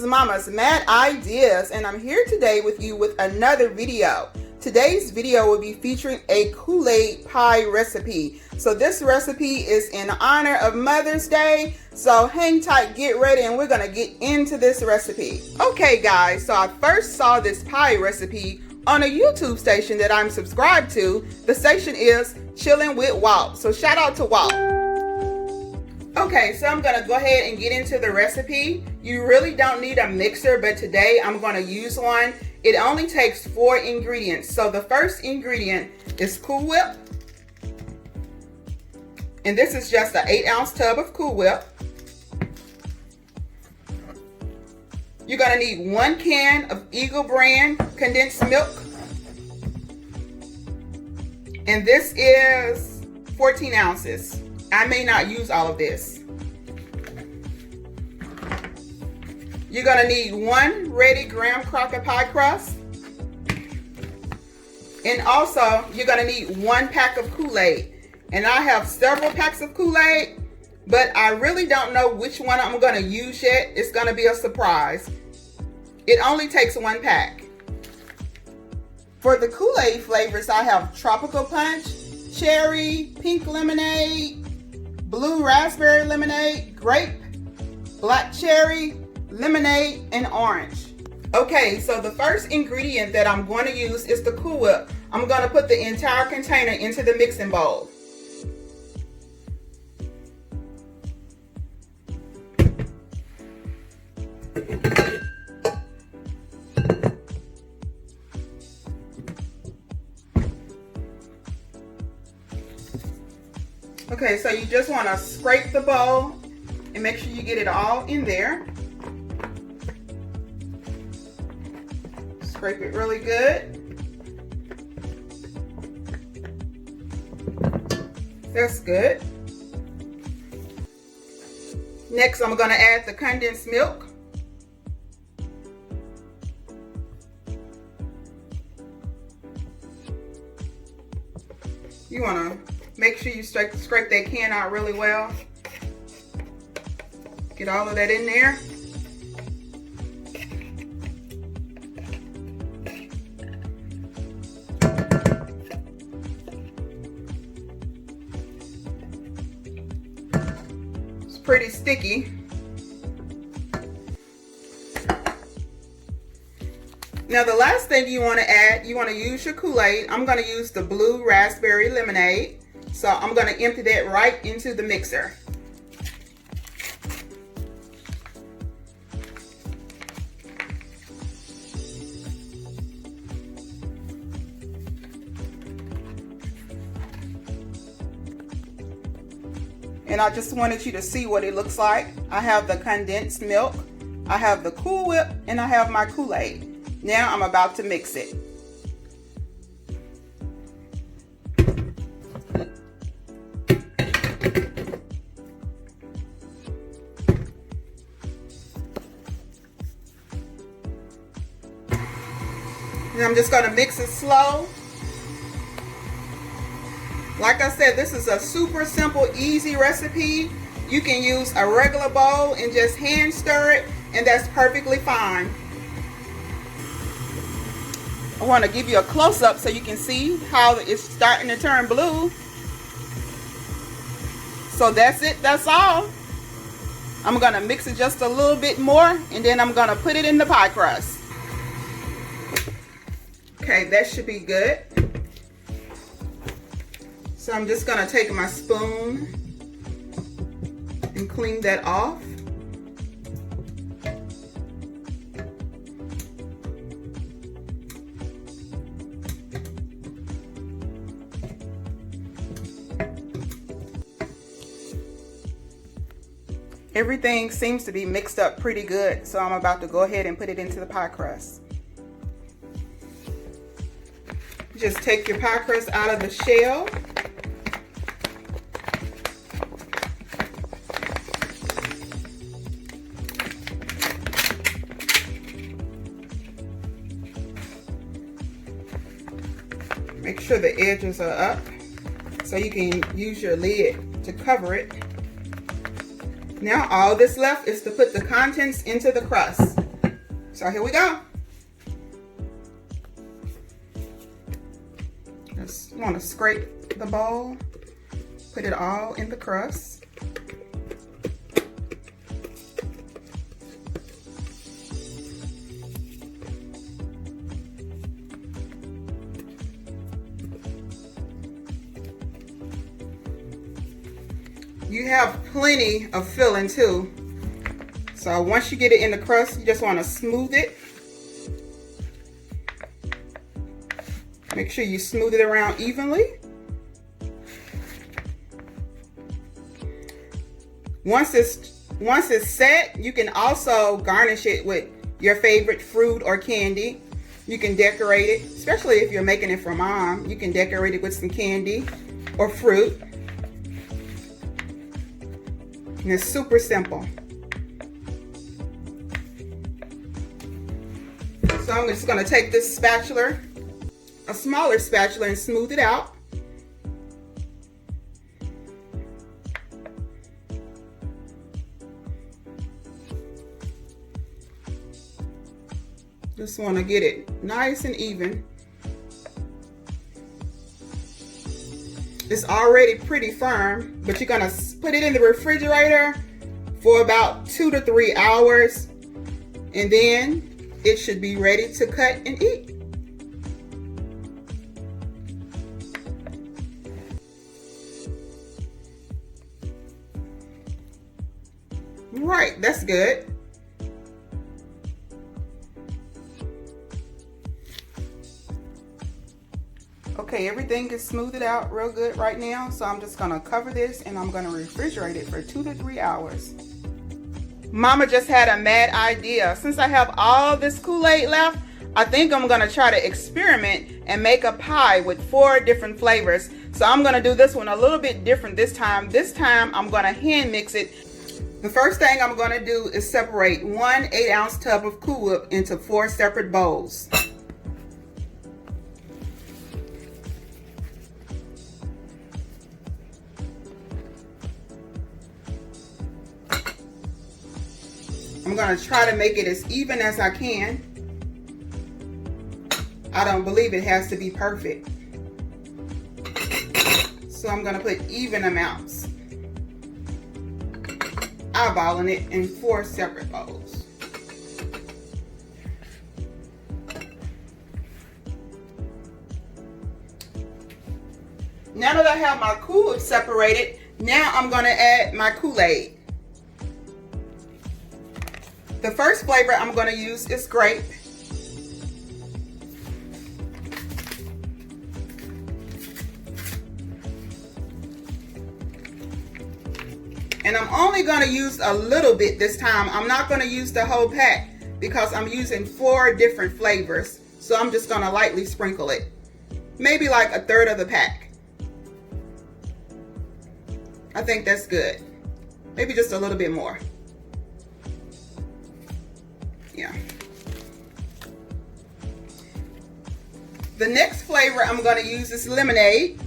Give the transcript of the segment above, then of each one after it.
Mama's Mad Ideas, and I'm here today with you with another video. Today's video will be featuring a Kool-Aid pie recipe. So this recipe is in honor of Mother's Day. So hang tight, get ready, and we're gonna get into this recipe. Okay guys, so I first saw this pie recipe on a YouTube station that I'm subscribed to. The station is Chillin Wit Walt. So shout out to Walt. Okay, so I'm gonna go ahead and get into the recipe. You really don't need a mixer, but today I'm gonna use one. It only takes 4 ingredients. So the first ingredient is Cool Whip. And this is just an 8-ounce tub of Cool Whip. You're gonna need 1 can of Eagle brand condensed milk. And this is 14 ounces. I may not use all of this. You're gonna need 1 ready graham cracker pie crust. And also, you're gonna need 1 pack of Kool-Aid. And I have several packs of Kool-Aid, but I really don't know which one I'm gonna use yet. It's gonna be a surprise. It only takes 1 pack. For the Kool-Aid flavors, I have tropical punch, cherry, pink lemonade, blue raspberry lemonade, grape, black cherry, lemonade, and orange. Okay, so the first ingredient that I'm going to use is the Cool Whip. I'm going to put the entire container into the mixing bowl. Okay, so you just want to scrape the bowl and make sure you get it all in there. Scrape it really good. That's good. Next, I'm going to add the condensed milk. You want to make sure you scrape that can out really well. Get all of that in there. It's pretty sticky. Now the last thing you want to add, you want to use your Kool-Aid. I'm going to use the blue raspberry lemonade. So I'm going to empty that right into the mixer. And I just wanted you to see what it looks like. I have the condensed milk, I have the Cool Whip, and I have my Kool-Aid. Now I'm about to mix it. And I'm just going to mix it slow. Like I said, this is a super simple, easy recipe. You can use a regular bowl and just hand stir it, and that's perfectly fine. I want to give you a close-up so you can see how it's starting to turn blue. So that's it, that's all. I'm going to mix it just a little bit more, and then I'm going to put it in the pie crust. Okay, that should be good. So I'm just going to take my spoon and clean that off. Everything seems to be mixed up pretty good, so I'm about to go ahead and put it into the pie crust. Just take your pie crust out of the shell. Make sure the edges are up so you can use your lid to cover it. Now all that's left is to put the contents into the crust. So here we go. Just want to scrape the bowl, put it all in the crust. You have plenty of filling too. So once you get it in the crust, you just want to smooth it. Make sure you smooth it around evenly. Once it's set, you can also garnish it with your favorite fruit or candy. You can decorate it, especially if you're making it for mom. You can decorate it with some candy or fruit. And it's super simple. So I'm just going to take this spatula, a smaller spatula, and smooth it out. Just want to get it nice and even. It's already pretty firm, but you're gonna put it in the refrigerator for about 2 to 3 hours, and then it should be ready to cut and eat. Right, that's good. Okay, everything is smoothed out real good right now, so I'm just gonna cover this and I'm gonna refrigerate it for 2 to 3 hours. Mama just had a mad idea. Since I have all this Kool-Aid left, I think I'm gonna try to experiment and make a pie with 4 different flavors. So I'm gonna do this one a little bit different this time. This time I'm gonna hand mix it. The first thing I'm gonna do is separate 1 8-ounce tub of Kool Whip into 4 separate bowls. I'm going to try to make it as even as I can. I don't believe it has to be perfect. So I'm going to put even amounts. Eyeballing it in 4 separate bowls. Now that I have my Kool Whip separated, now I'm going to add my Kool-Aid. The first flavor I'm going to use is grape. And I'm only going to use a little bit this time. I'm not going to use the whole pack because I'm using 4 different flavors. So I'm just going to lightly sprinkle it. Maybe like 1/3 of the pack. I think that's good. Maybe just a little bit more. Yeah. The next flavor I'm going to use is lemonade.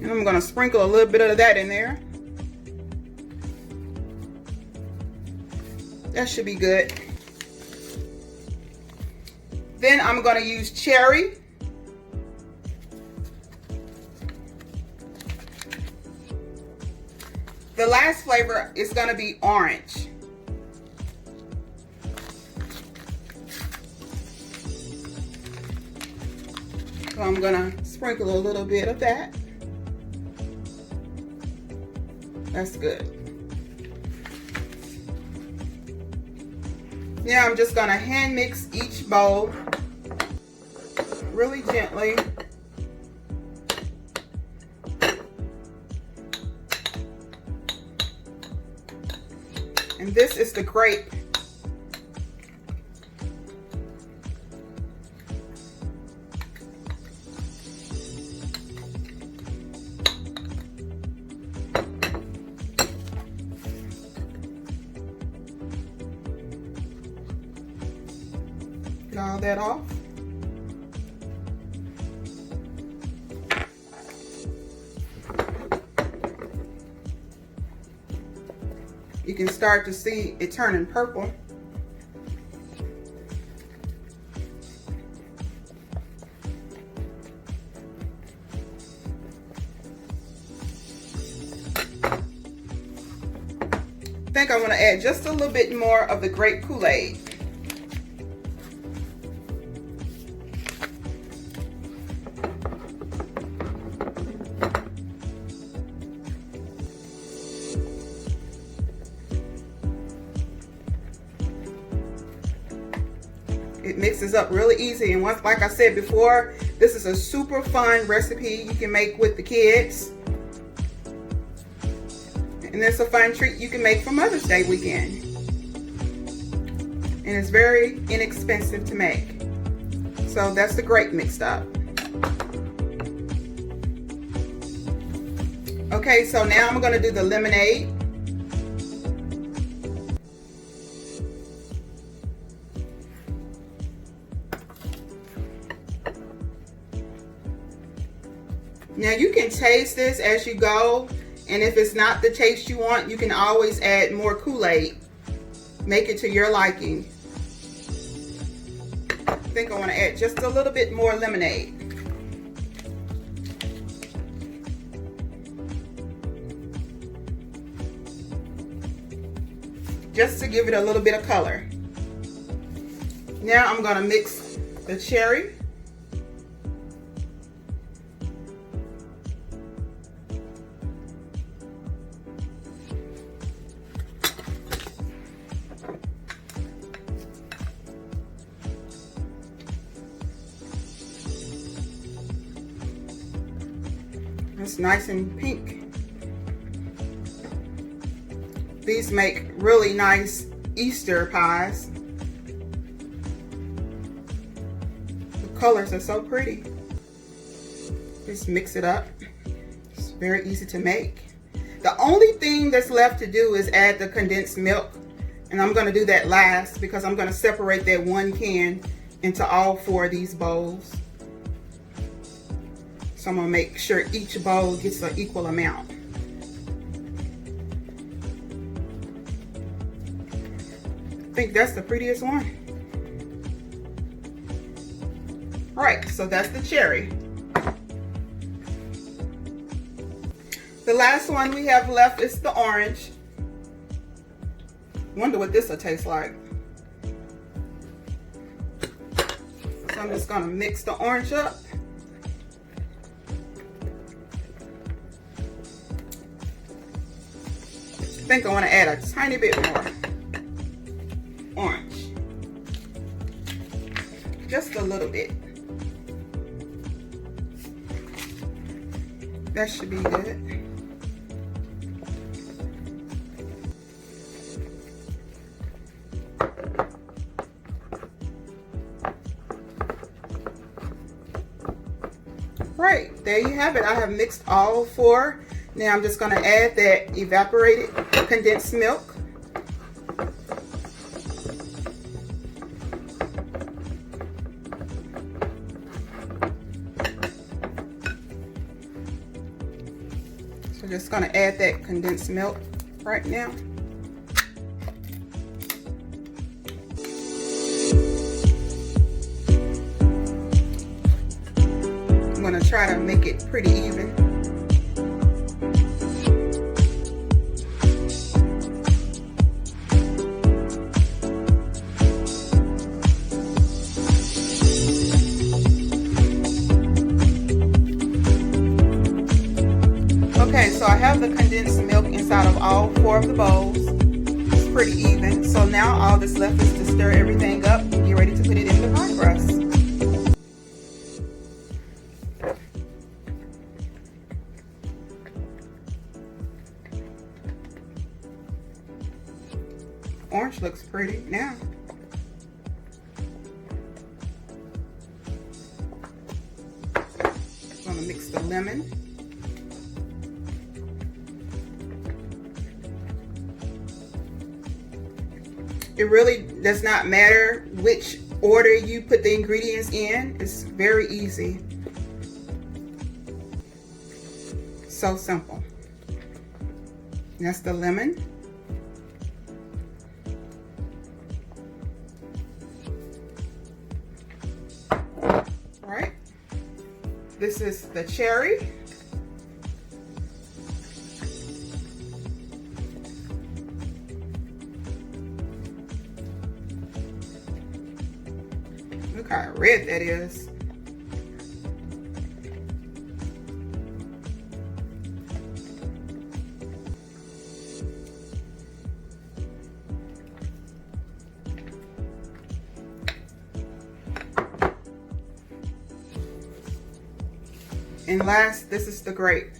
And I'm going to sprinkle a little bit of that in there. That should be good. Then I'm going to use cherry. The last flavor is going to be orange. So I'm going to sprinkle a little bit of that. That's good. Now I'm just going to hand mix each bowl really gently. And this is the grape. Get all that off. can start to see it turning purple. I think I want to add just a little bit more of the grape Kool-Aid. It mixes up really easy, and once, like I said before, this is a super fun recipe you can make with the kids. And it's a fun treat you can make for Mother's Day weekend. And it's very inexpensive to make. So that's the grape mixed up. Okay, so now I'm going to do the lemonade. Now you can taste this as you go, and if it's not the taste you want, you can always add more Kool-Aid. Make it to your liking. I think I want to add just a little bit more lemonade. Just to give it a little bit of color. Now I'm going to mix the cherry. It's nice and pink. These make really nice Easter pies. The colors are so pretty. Just mix it up. It's very easy to make. The only thing that's left to do is add the condensed milk, and I'm going to do that last because I'm going to separate that one can into all 4 of these bowls. So I'm going to make sure each bowl gets an equal amount. I think that's the prettiest one. All right, so that's the cherry. The last one we have left is the orange. Wonder what this will taste like. So I'm just going to mix the orange up. I think I want to add a tiny bit more orange. Just a little bit. That should be good. Right, there you have it. I have mixed all 4. Now I'm just going to add that evaporated condensed milk. So just going to add that condensed milk right now. I'm going to try to make it pretty even. Okay, so I have the condensed milk inside of all 4 of the bowls. It's pretty even. So now all that's left is to stir everything up and get ready to put it in the pie crust. Orange looks pretty now. I'm going to mix the lemon. It really does not matter which order you put the ingredients in. It's very easy. So simple. That's the lemon. This is the cherry. Look how red that is. And last, this is the grape.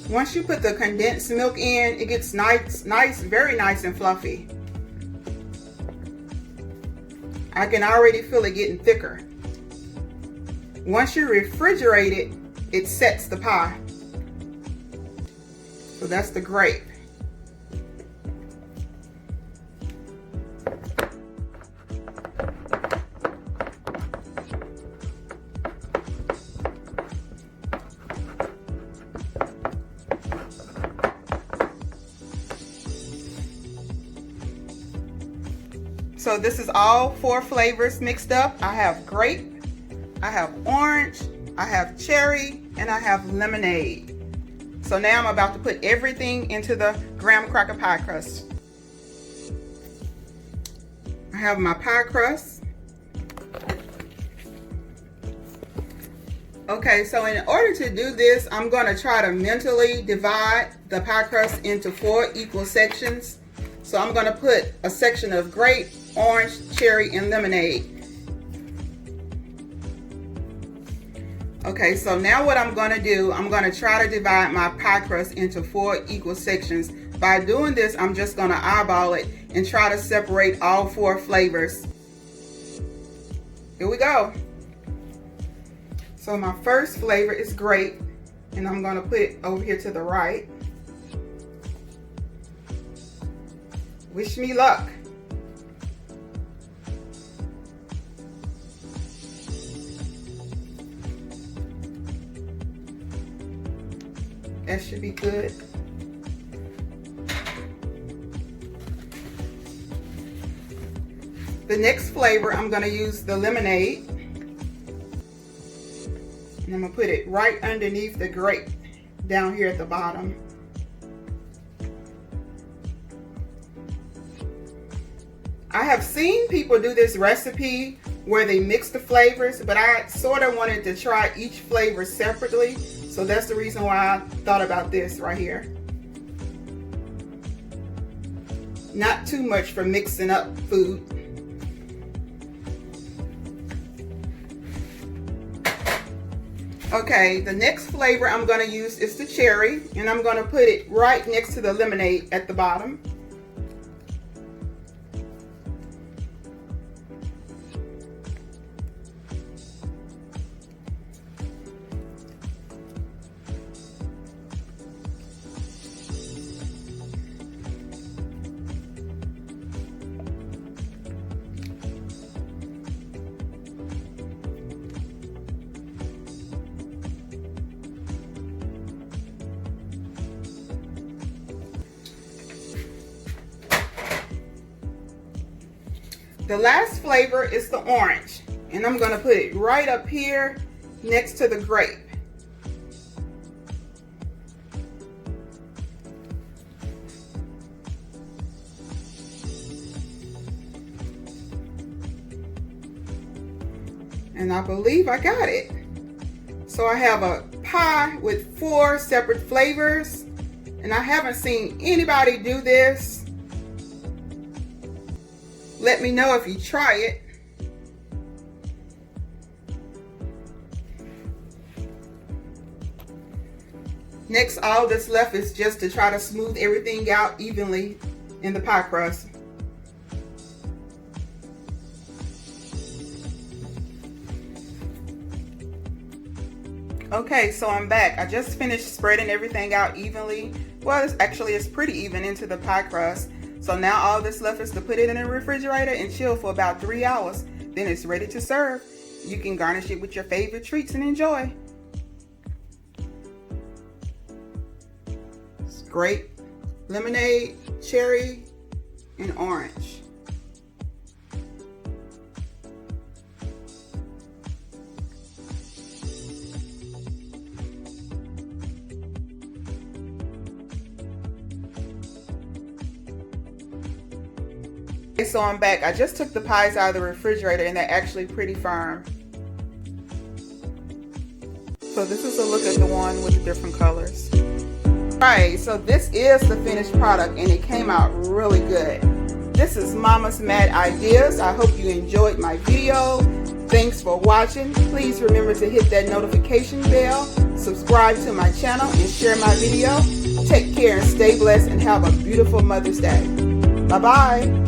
Once you put the condensed milk in, it gets nice, very nice and fluffy. I can already feel it getting thicker. Once you refrigerate it, it sets the pie. So that's the grape. So this is all 4 flavors mixed up. I have grape, I have orange, I have cherry, and I have lemonade. So now I'm about to put everything into the graham cracker pie crust. I have my pie crust. Okay, so in order to do this, I'm going to try to mentally divide the pie crust into 4 equal sections. So I'm going to put a section of grape, orange, cherry, and lemonade. Okay, so now what I'm going to do, I'm going to try to divide my pie crust into 4 equal sections. By doing this, I'm just going to eyeball it and try to separate all 4 flavors. Here we go. So my first flavor is grape, and I'm going to put it over here to the right. Wish me luck. That should be good. The next flavor, I'm going to use the lemonade. And I'm going to put it right underneath the grape down here at the bottom. I have seen people do this recipe where they mix the flavors, but I sort of wanted to try each flavor separately. So that's the reason why I thought about this right here. Not too much for mixing up food. Okay, the next flavor I'm going to use is the cherry, and I'm going to put it right next to the lemonade at the bottom. The last flavor is the orange, and I'm going to put it right up here next to the grape. And I believe I got it. So I have a pie with 4 separate flavors, and I haven't seen anybody do this. Let me know if you try it. Next, all that's left is just to try to smooth everything out evenly in the pie crust. Okay, so I'm back. I just finished spreading everything out evenly. Well, it's pretty even into the pie crust. So now all that's left is to put it in the refrigerator and chill for about 3 hours. Then it's ready to serve. You can garnish it with your favorite treats and enjoy. It's grape, lemonade, cherry, and orange. So I'm back. I just took the pies out of the refrigerator and they're actually pretty firm. So this is a look at the one with the different colors. Alright, so this is the finished product and it came out really good. This is Mama's Mad Ideas. I hope you enjoyed my video. Thanks for watching. Please remember to hit that notification bell, subscribe to my channel, and share my video. Take care and stay blessed and have a beautiful Mother's Day. Bye-bye.